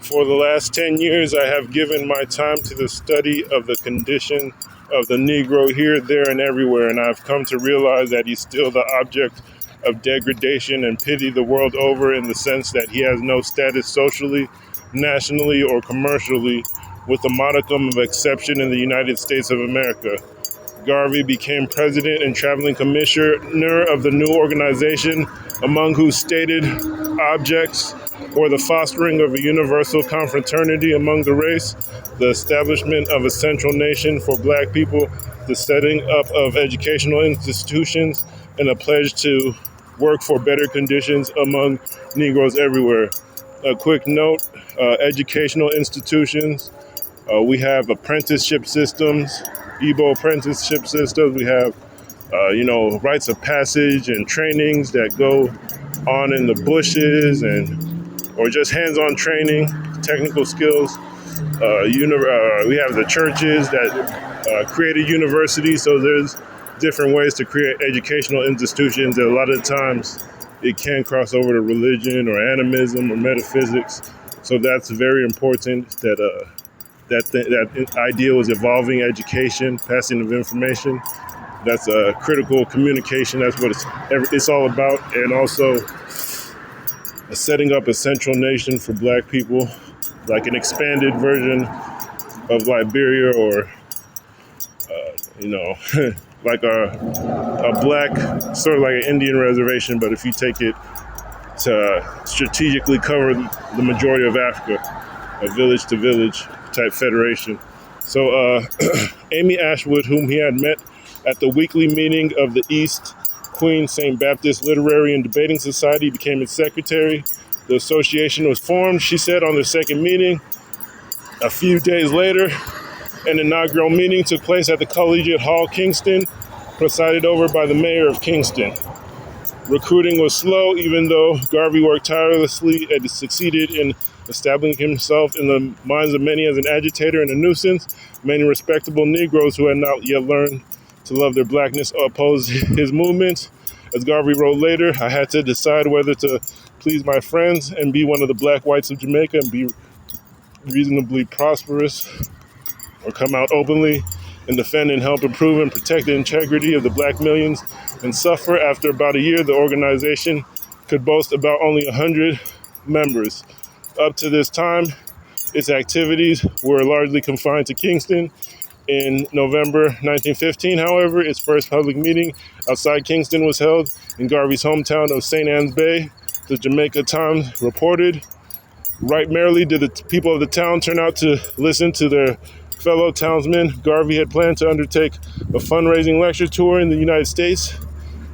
For the last 10 years, I have given my time to the study of the condition of the Negro here, there, and everywhere, and I've come to realize that he's still the object of degradation and pity the world over, in the sense that he has no status socially, nationally, or commercially, with a modicum of exception in the United States of America. Garvey became president and traveling commissioner of the new organization, among whose stated objects were the fostering of a universal confraternity among the race, the establishment of a central nation for black people, the setting up of educational institutions, and a pledge to work for better conditions among Negroes everywhere. A quick note, educational institutions, we have apprenticeship systems, Igbo apprenticeship systems. We have, rites of passage and trainings that go on in the bushes, or just hands-on training, technical skills. We have the churches that created universities. So there's different ways to create educational institutions. And a lot of times it can cross over to religion or animism or metaphysics. So that's very important that idea was evolving education, passing of information. That's critical communication. That's what it's all about. And also setting up a central nation for black people, like an expanded version of Liberia, or, like a black, sort of like an Indian reservation, but if you take it to strategically cover the majority of Africa, a village to village type federation. So Amy Ashwood, whom he had met at the weekly meeting of the East Queen St. Baptist Literary and Debating Society, became its secretary. The association was formed, she said, on their second meeting. A few days later, an inaugural meeting took place at the Collegiate Hall, Kingston, presided over by the mayor of Kingston. Recruiting was slow, even though Garvey worked tirelessly and succeeded in establishing himself in the minds of many as an agitator and a nuisance. Many respectable Negroes who had not yet learned to love their blackness opposed his movement. As Garvey wrote later, I had to decide whether to please my friends and be one of the black whites of Jamaica and be reasonably prosperous, or come out openly and defend and help improve and protect the integrity of the black millions and suffer. After about a year, the organization could boast about only 100 members. Up to this time, its activities were largely confined to Kingston. In November 1915, however, its first public meeting outside Kingston was held in Garvey's hometown of St. Ann's Bay. The Jamaica Times reported, right merrily did the people of the town turn out to listen to their fellow townsmen. Garvey had planned to undertake a fundraising lecture tour in the United States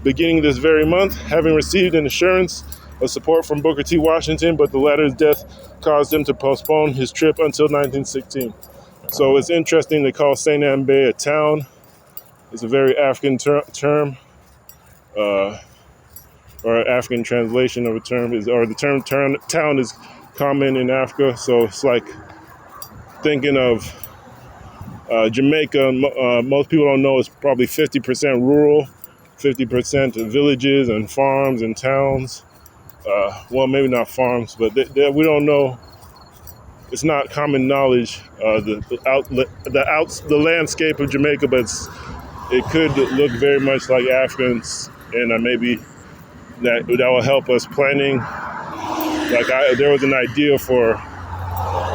beginning this very month, having received an assurance of support from Booker T. Washington, but the latter's death caused him to postpone his trip until 1916. So it's interesting they call St. Ann Bay a town. It's a very African term, or African translation of a term, or the term town is common in Africa. So it's like thinking of Jamaica. Most people don't know it's probably 50% rural, 50% villages and farms and towns. Well, maybe not farms, but we don't know. It's not common knowledge, the landscape of Jamaica, but it could look very much like Africans, and maybe that will help us planning. There was an idea for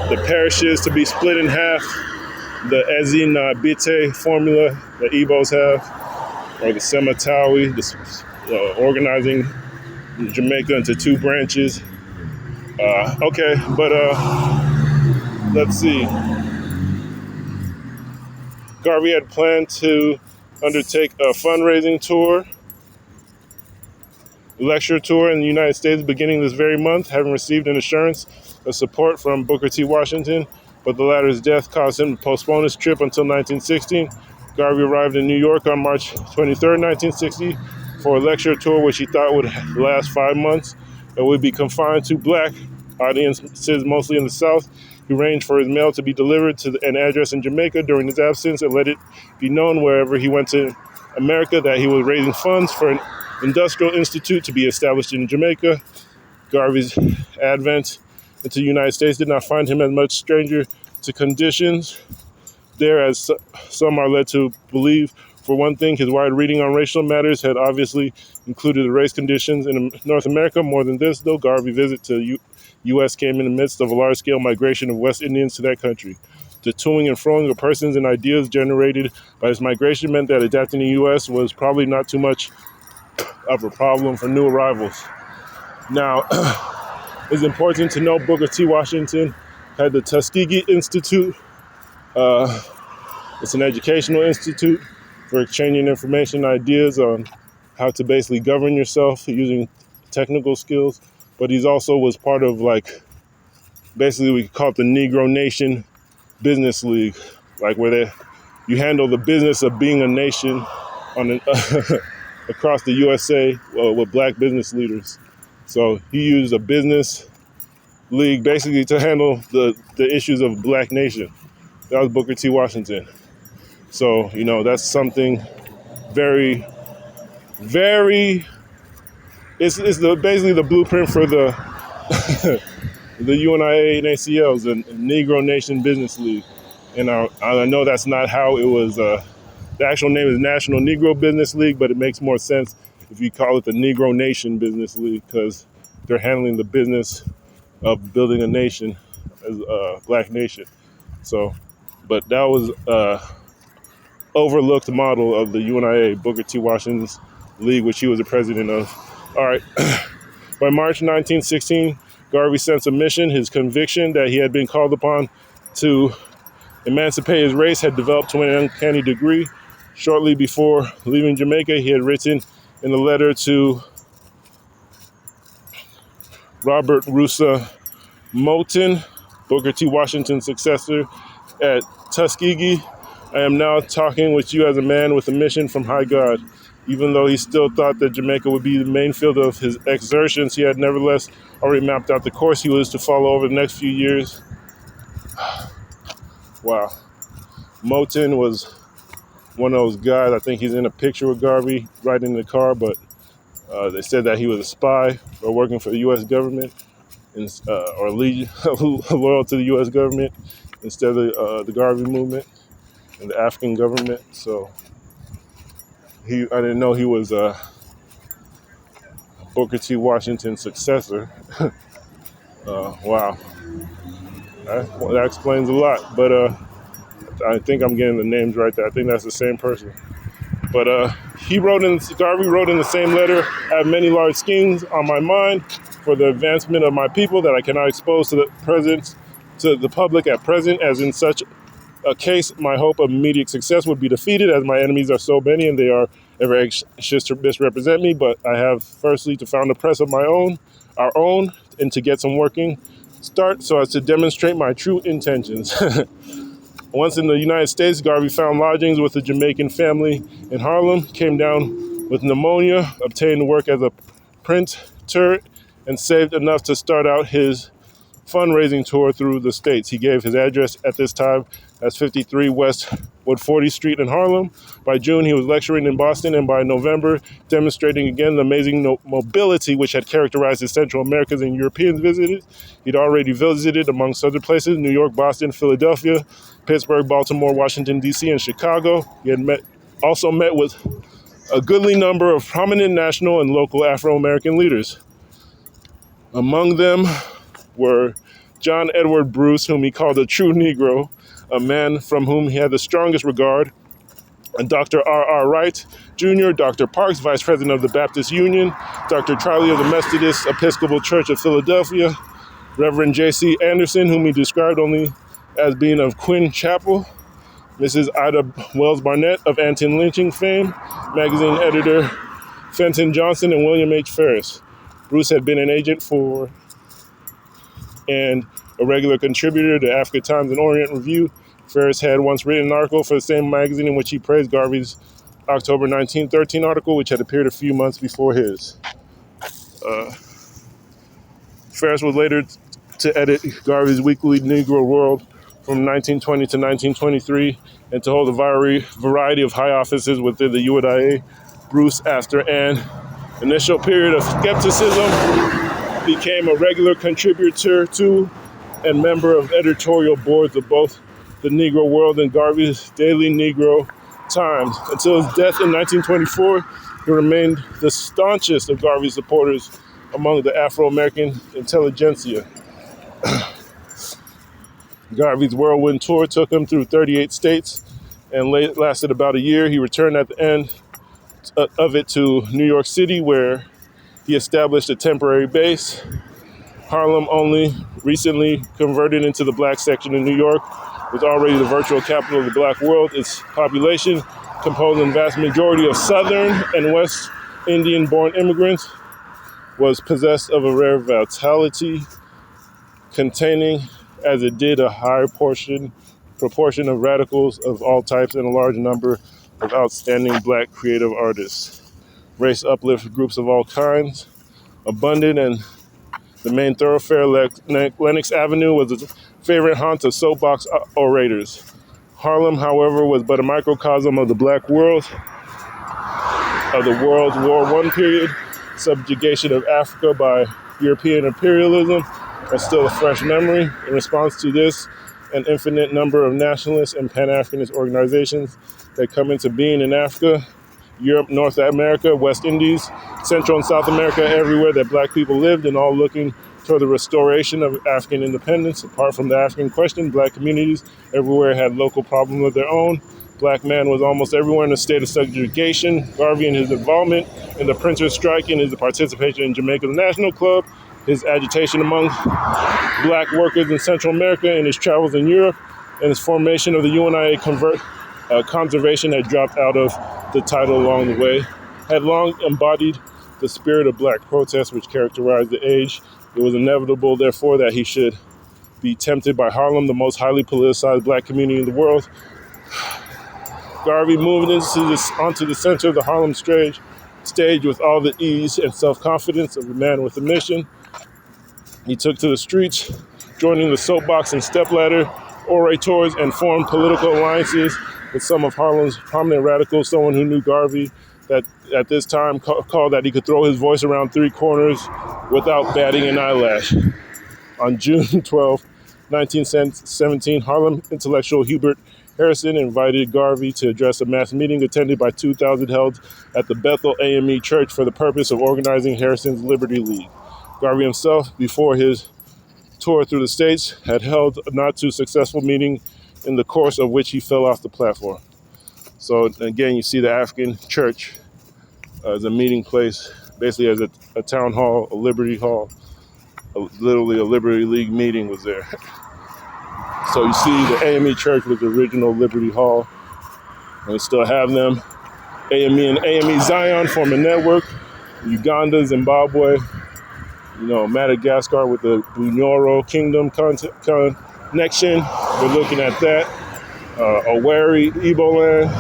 the parishes to be split in half, the Ezin Bite formula that Igbos have, or the Sematawi, organizing Jamaica into two branches. Let's see. Garvey had planned to undertake a fundraising tour, lecture tour in the United States beginning this very month, having received an assurance of support from Booker T. Washington, but the latter's death caused him to postpone his trip until 1916. Garvey arrived in New York on March 23rd, 1960, for a lecture tour which he thought would last 5 months and would be confined to black audiences, mostly in the South. He arranged for his mail to be delivered to an address in Jamaica during his absence and let it be known wherever he went to America that he was raising funds for an industrial institute to be established in Jamaica. Garvey's advent into the United States did not find him as much stranger to conditions there as some are led to believe. For one thing, his wide reading on racial matters had obviously included the race conditions in North America. More than this, though, Garvey's visit to the U.S. came in the midst of a large-scale migration of West Indians to that country. The toing and froing of persons and ideas generated by this migration meant that adapting to the U.S. was probably not too much of a problem for new arrivals. Now, it's important to know Booker T. Washington had the Tuskegee Institute. It's an educational institute for exchanging information and ideas on how to basically govern yourself using technical skills. But he's also was part of, like, basically we call it the Negro Nation Business League, like where you handle the business of being a nation on across the USA with black business leaders. So he used a business league basically to handle the issues of black nation. That was Booker T. Washington. So, you know, that's something very, very, it's basically the blueprint for the the UNIAACL and ACLs and Negro Nation Business League. And I know that's not how it was, the actual name is National Negro Business League, but it makes more sense if you call it the Negro Nation Business League because they're handling the business of building a nation as a black nation. So, but that was overlooked model of the UNIA, Booker T. Washington's league, which he was the president of. All right. By March 1916, Garvey sent a mission. His conviction that he had been called upon to emancipate his race had developed to an uncanny degree. Shortly before leaving Jamaica, he had written in a letter to Robert Russa Moulton, Booker T. Washington's successor at Tuskegee, I am now talking with you as a man with a mission from high God. Even though he still thought that Jamaica would be the main field of his exertions, he had nevertheless already mapped out the course he was to follow over the next few years. Wow. Moulton was one of those guys, I think he's in a picture with Garvey riding in the car, but they said that he was a spy or working for the U.S. government or loyal to the U.S. government instead of the Garvey movement and the African government. So I didn't know he was Booker T. Washington's successor. Wow. That explains a lot, but I think I'm getting the names right there. I think that's the same person. But Garvey wrote in the same letter, I have many large schemes on my mind for the advancement of my people that I cannot expose to the public at present, as in such a case, my hope of immediate success would be defeated, as my enemies are so many and they are ever anxious to misrepresent me. But I have firstly to found a press of our own, and to get some working start so as to demonstrate my true intentions. Once in the United States, Garvey found lodgings with a Jamaican family in Harlem, came down with pneumonia, obtained work as a printer, and saved enough to start out his fundraising tour through the states. He gave his address at this time as 53 West Wood 40th Street in Harlem. By June, he was lecturing in Boston, and by November, demonstrating again the amazing mobility which had characterized his Central Americans and Europeans visited. He'd already visited, amongst other places, New York, Boston, Philadelphia, Pittsburgh, Baltimore, Washington, D.C., and Chicago. He had also met with a goodly number of prominent national and local Afro-American leaders. Among them were John Edward Bruce, whom he called a true Negro, a man from whom he had the strongest regard, and Dr. R.R. Wright Jr., Dr. Parks, Vice President of the Baptist Union, Dr. Triley of the Methodist Episcopal Church of Philadelphia, Reverend J.C. Anderson, whom he described only as being of Quinn Chapel, Mrs. Ida Wells Barnett of anti-lynching fame, magazine editor Fenton Johnson, and William H. Ferris. Bruce had been an agent for and a regular contributor to Africa Times and Orient Review. Ferris had once written an article for the same magazine in which he praised Garvey's October 1913 article, which had appeared a few months before his. Ferris was later to edit Garvey's Weekly Negro World from 1920 to 1923 and to hold a variety of high offices within the UWA. Bruce, after an initial period of skepticism, became a regular contributor to and member of editorial boards of both the Negro World and Garvey's Daily Negro Times. Until his death in 1924, he remained the staunchest of Garvey's supporters among the Afro-American intelligentsia. Garvey's whirlwind tour took him through 38 states and lasted about a year. He returned at the end of it to New York City, where he established a temporary base. Harlem, only recently converted into the black section of New York, was already the virtual capital of the black world. Its population, composed in vast majority of Southern and West Indian-born immigrants, was possessed of a rare vitality, containing, as it did, a high proportion of radicals of all types and a large number of outstanding black creative artists. Race uplift groups of all kinds abundant, and the main thoroughfare, Lenox Avenue, was a favorite haunt of soapbox orators. Harlem, however, was but a microcosm of the black world, of the World War I period. Subjugation of Africa by European imperialism are still a fresh memory. In response to this, an infinite number of nationalist and Pan-Africanist organizations that come into being in Africa, Europe, North America, West Indies, Central and South America, everywhere that black people lived, and all looking toward the restoration of African independence. Apart from the African question, black communities everywhere had local problems of their own. Black man was almost everywhere in a state of subjugation. Garvey and his involvement in the printers' strike and his participation in Jamaica's National Club, his agitation among black workers in Central America, and his travels in Europe, and his formation of the UNIAACL conservation had dropped out of the title along the way, had long embodied the spirit of black protest which characterized the age. It was inevitable, therefore, that he should be tempted by Harlem, the most highly politicized black community in the world. Garvey moved onto the center of the Harlem stage with all the ease and self-confidence of a man with a mission. He took to the streets, joining the soapbox and stepladder orators, and formed political alliances with some of Harlem's prominent radicals. Someone who knew Garvey that at this time called that he could throw his voice around three corners without batting an eyelash. On June 12, 1917, Harlem intellectual Hubert Harrison invited Garvey to address a mass meeting attended by 2,000 held at the Bethel AME Church for the purpose of organizing Harrison's Liberty League. Garvey himself, before his tour through the states, had held a not too successful meeting in the course of which he fell off the platform. So again, you see the African church as a meeting place, basically as a town hall, a Liberty Hall, literally a Liberty League meeting was there. So you see the AME Church was the original Liberty Hall, and we still have them. AME and AME Zion form a network. Uganda, Zimbabwe, Madagascar with the Bunyoro Kingdom connection. We're looking at that. Owerri, Igbo land,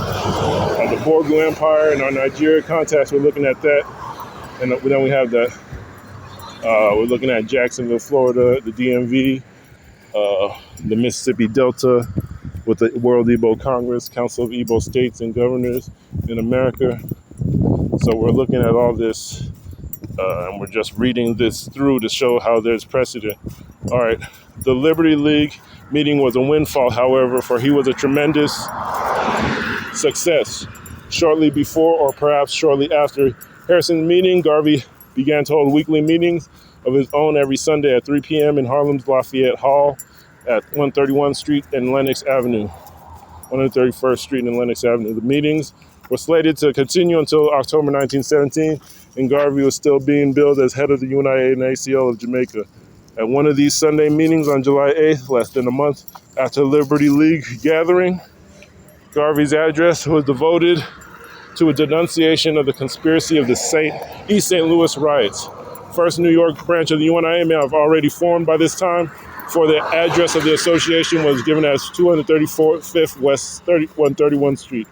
the Borgu Empire, and our Nigeria contacts. We're looking at that. And then we have that. We're looking at Jacksonville, Florida, the DMV, the Mississippi Delta with the World Igbo Congress, Council of Igbo States and Governors in America. So we're looking at all this, and we're just reading this through to show how there's precedent. All right, the Liberty League meeting was a windfall, however, for he was a tremendous success. Shortly before, or perhaps shortly after Harrison's meeting, Garvey began to hold weekly meetings of his own every Sunday at 3 p.m. in Harlem's Lafayette Hall at 131st Street and Lenox Avenue, 131st Street and Lenox Avenue. The meetings were slated to continue until October 1917, and Garvey was still being billed as head of the UNIAACL of Jamaica. At one of these Sunday meetings on July 8th, less than a month after the Liberty League gathering, Garvey's address was devoted to a denunciation of the conspiracy of the East St. Louis riots. First New York branch of the UNIA may have already formed by this time, for the address of the association was given as 234th West 131st Street.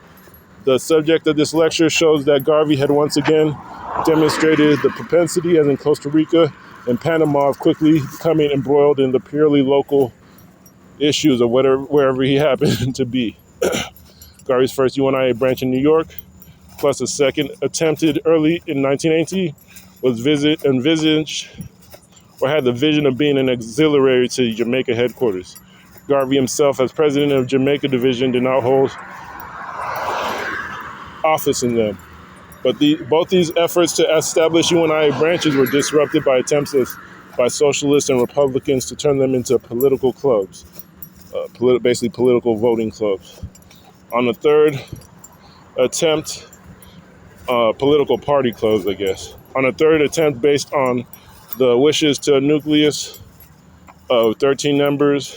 The subject of this lecture shows that Garvey had once again demonstrated the propensity, as in Costa Rica and Panama, of quickly becoming embroiled in the purely local issues of wherever he happened to be. Garvey's first UNIA branch in New York, plus a second attempted early in 1980, was envisaged or had the vision of being an auxiliary to Jamaica headquarters. Garvey himself, as president of Jamaica Division, did not hold office in them. But both these efforts to establish UNIA branches were disrupted by attempts by socialists and Republicans to turn them into political clubs, basically political voting clubs. On the third attempt, political party clubs, I guess. On a third attempt based on the wishes to a nucleus of 13 members,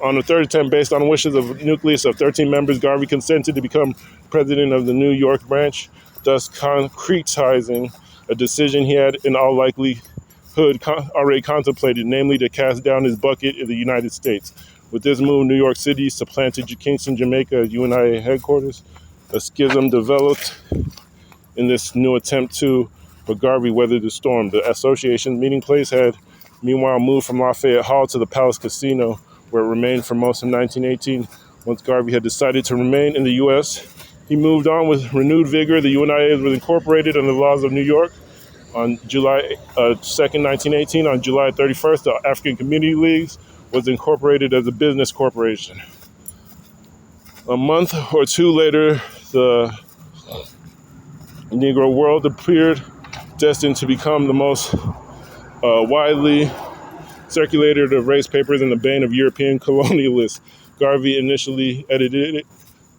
On the third attempt, based on the wishes of a nucleus of 13 members, Garvey consented to become president of the New York branch, thus concretizing a decision he had in all likelihood already contemplated, namely to cast down his bucket in the United States. With this move, New York City supplanted Kingston, Jamaica as UNIA headquarters. A schism developed in this new attempt but Garvey weathered the storm. The association's meeting place had meanwhile moved from Lafayette Hall to the Palace Casino, where it remained for most of 1918. Once Garvey had decided to remain in the U.S., he moved on with renewed vigor. The UNIA was incorporated under the laws of New York on July 2nd, 1918. On July 31st, the African Community League was incorporated as a business corporation. A month or two later, the Negro world appeared destined to become the most widely circulated of race papers in the bane of European colonialists. Garvey initially edited it.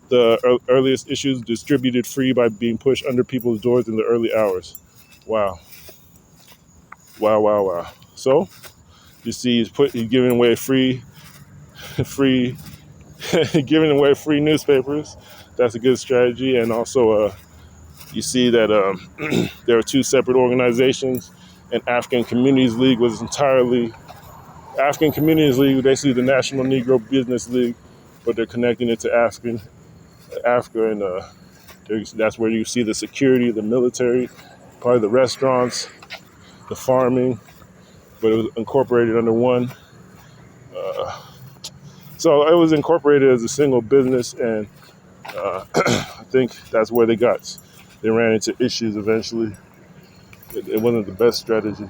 The earliest issues distributed free by being pushed under people's doors in the early hours. Wow. So, you see, he's giving away free giving away free newspapers. That's a good strategy. And also, you see that there are two separate organizations. And African Communities League was entirely African Communities League, basically the National Negro Business League, but they're connecting it to Africa, and that's where you see the security, the military, probably the restaurants, the farming, but it was incorporated under one. So it was incorporated as a single business, and I think that's where they ran into issues eventually. It wasn't the best strategy.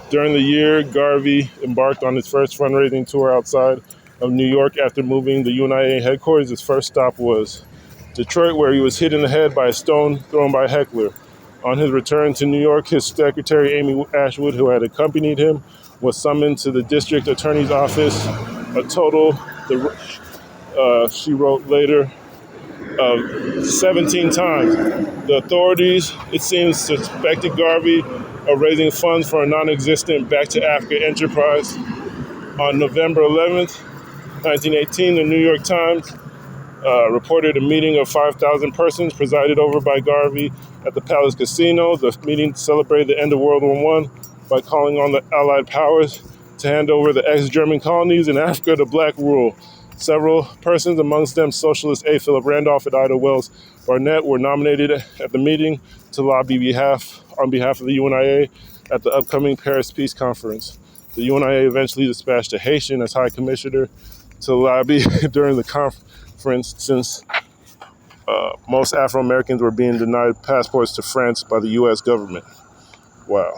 During the year, Garvey embarked on his first fundraising tour outside of New York after moving the UNIA headquarters. His first stop was Detroit, where he was hit in the head by a stone thrown by a heckler. On his return to New York, his secretary, Amy Ashwood, who had accompanied him, was summoned to the district attorney's office. A total, she wrote later, of 17 times. The authorities, it seems, suspected Garvey of raising funds for a non-existent Back to Africa enterprise. On November 11th, 1918, the New York Times reported a meeting of 5,000 persons presided over by Garvey at the Palace Casino. The meeting celebrated the end of World War I by calling on the Allied powers to hand over the ex-German colonies in Africa to black rule. Several persons, amongst them Socialist A. Philip Randolph and Ida Wells Barnett, were nominated at the meeting to lobby on behalf of the UNIA at the upcoming Paris Peace Conference. The UNIA eventually dispatched a Haitian as High Commissioner to lobby during the conference, since most Afro-Americans were being denied passports to France by the U.S. government. Wow.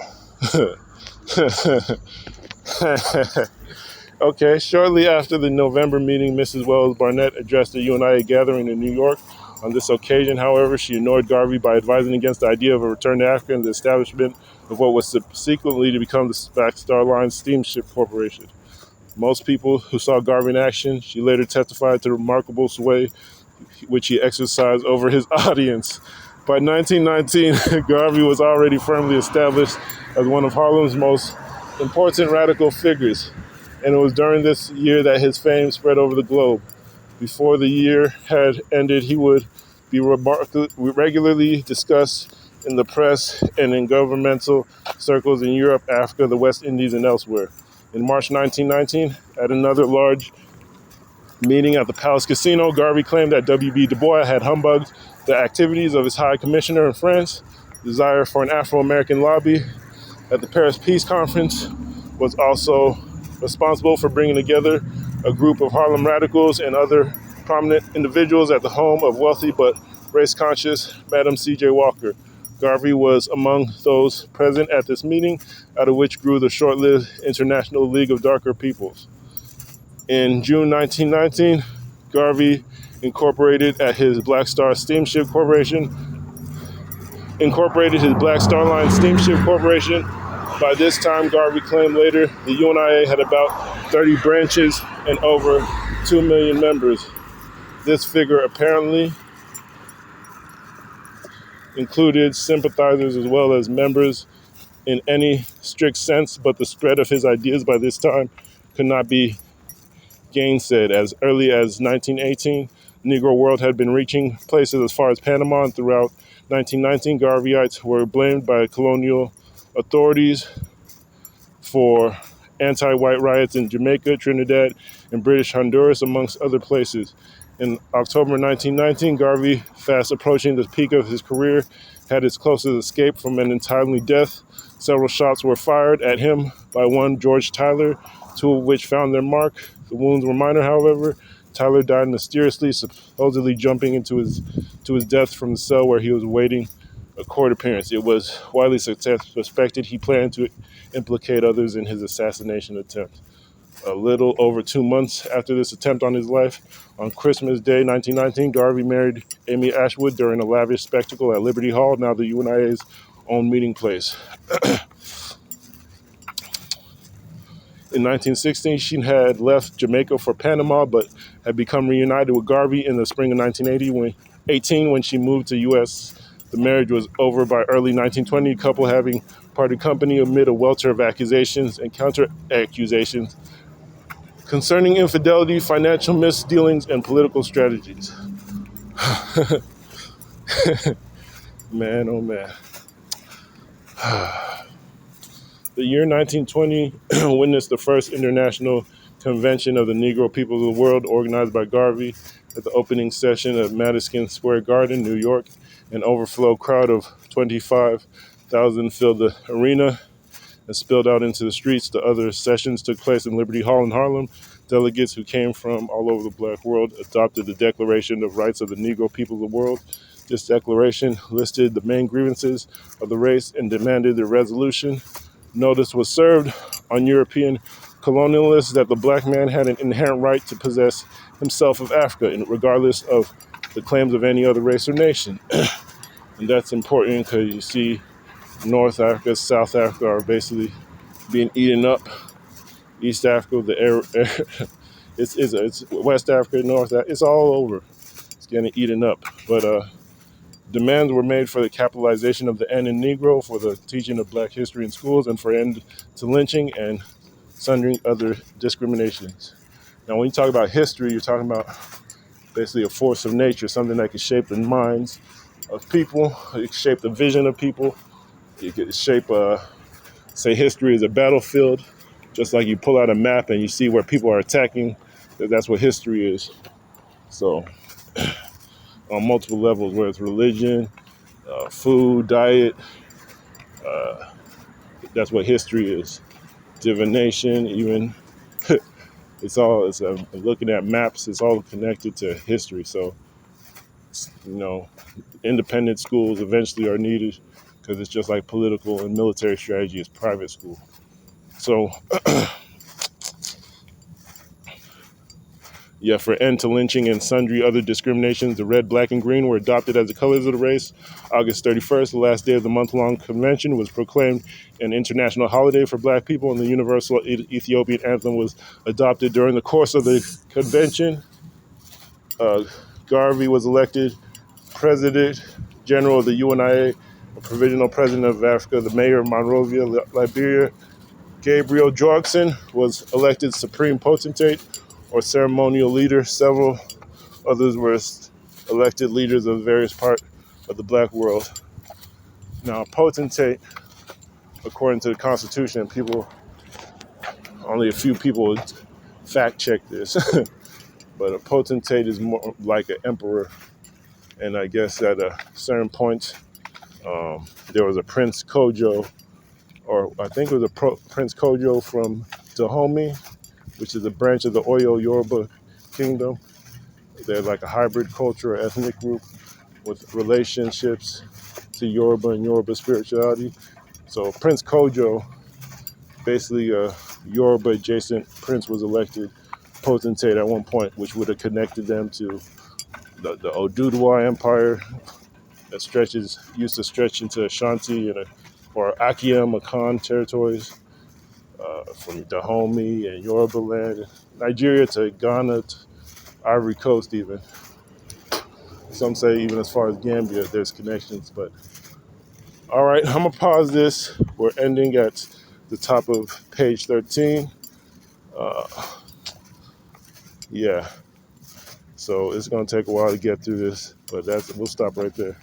Okay, shortly after the November meeting, Mrs. Wells Barnett addressed the UNIA gathering in New York. On this occasion, however, she annoyed Garvey by advising against the idea of a return to Africa and the establishment of what was subsequently to become the Star Line Steamship Corporation. Most people who saw Garvey in action, she later testified to the remarkable sway which he exercised over his audience. By 1919, Garvey was already firmly established as one of Harlem's most important radical figures, and it was during this year that his fame spread over the globe. Before the year had ended, he would be regularly discussed in the press and in governmental circles in Europe, Africa, the West Indies, and elsewhere. In March 1919, at another large meeting at the Palace Casino, Garvey claimed that W.B. Du Bois had humbugged the activities of his High Commissioner in France. Desire for an Afro-American lobby at the Paris Peace Conference was also responsible for bringing together a group of Harlem radicals and other prominent individuals at the home of wealthy but race-conscious Madam C.J. Walker. Garvey was among those present at this meeting, out of which grew the short-lived International League of Darker Peoples. In June 1919, Garvey incorporated his Black Star Line Steamship Corporation. By this time, Garvey claimed later, the UNIA had about 30 branches and over 2 million members. This figure apparently included sympathizers as well as members in any strict sense, but the spread of his ideas by this time could not be gainsaid. As early as 1918, Negro world had been reaching places as far as Panama, and throughout 1919, Garveyites were blamed by colonial authorities for anti-white riots in Jamaica, Trinidad, and British Honduras, amongst other places. In October 1919, Garvey, fast approaching the peak of his career, had his closest escape from an untimely death. Several shots were fired at him by one George Tyler, two of which found their mark. The wounds were minor, however. Tyler died mysteriously, supposedly jumping to his death from the cell where he was waiting a court appearance. It was widely suspected he planned to implicate others in his assassination attempt. A little over 2 months after this attempt on his life, on Christmas Day 1919, Garvey married Amy Ashwood during a lavish spectacle at Liberty Hall, now the UNIA's own meeting place. In 1916, she had left Jamaica for Panama, but had become reunited with Garvey in the spring of 1918 when she moved to U.S. The marriage was over by early 1920, the couple having parted company amid a welter of accusations and counter-accusations concerning infidelity, financial misdealings, and political strategies. Man, oh man. The year 1920 witnessed the first international convention of the Negro peoples of the world, organized by Garvey. At the opening session at Madison Square Garden, New York, an overflow crowd of 25,000 filled the arena and spilled out into the streets. The other sessions took place in Liberty Hall in Harlem. Delegates who came from all over the Black world adopted the Declaration of Rights of the Negro People of the World. This declaration listed the main grievances of the race and demanded their resolution. Notice was served on European colonialists that the black man had an inherent right to possess himself of Africa, regardless of the claims of any other race or nation. And that's important because you see North Africa, South Africa are basically being eaten up. East Africa, it's West Africa, North Africa, it's all over. It's getting eaten up. But demands were made for the capitalization of the N in Negro, for the teaching of black history in schools, and for end to lynching and sundry other discriminations. Now, when you talk about history, you're talking about basically a force of nature, something that can shape the minds of people, it can shape the vision of people, it can shape, say history is a battlefield, just like you pull out a map and you see where people are attacking, that's what history is. So, on multiple levels, whether it's religion, food, diet, that's what history is. Divination, even, looking at maps, it's all connected to history. So, independent schools eventually are needed because it's just like political and military strategy is private school. So, yeah, for end to lynching and sundry other discriminations, the red, black, and green were adopted as the colors of the race. August 31st, the last day of the month-long convention, was proclaimed an international holiday for black people, and the universal Ethiopian anthem was adopted during the course of the convention. Garvey was elected President General of the UNIA, a provisional president of Africa. The mayor of Monrovia, Liberia, Gabriel Jorgson, was elected supreme potentate or ceremonial leader. Several others were elected leaders of various parts of the black world. Now, potentate, according to the Constitution, only a few people fact check this, but a potentate is more like an emperor. And I guess at a certain point, there was a Prince Kojo, or I think it was a Prince Kojo from Dahomey, which is a branch of the Oyo Yoruba kingdom. They're like a hybrid culture or ethnic group with relationships to Yoruba and Yoruba spirituality. So Prince Kojo, basically a Yoruba adjacent prince, was elected potentate at one point, which would have connected them to the UWA Empire that used to stretch into Ashanti or Akiem, Akan territories, from Dahomey and Yoruba land, Nigeria to Ghana, to Ivory Coast even. Some say even as far as Gambia, there's connections. But all right, I'm gonna pause this. We're ending at the top of page 13. Yeah, so it's gonna take a while to get through this, but we'll stop right there.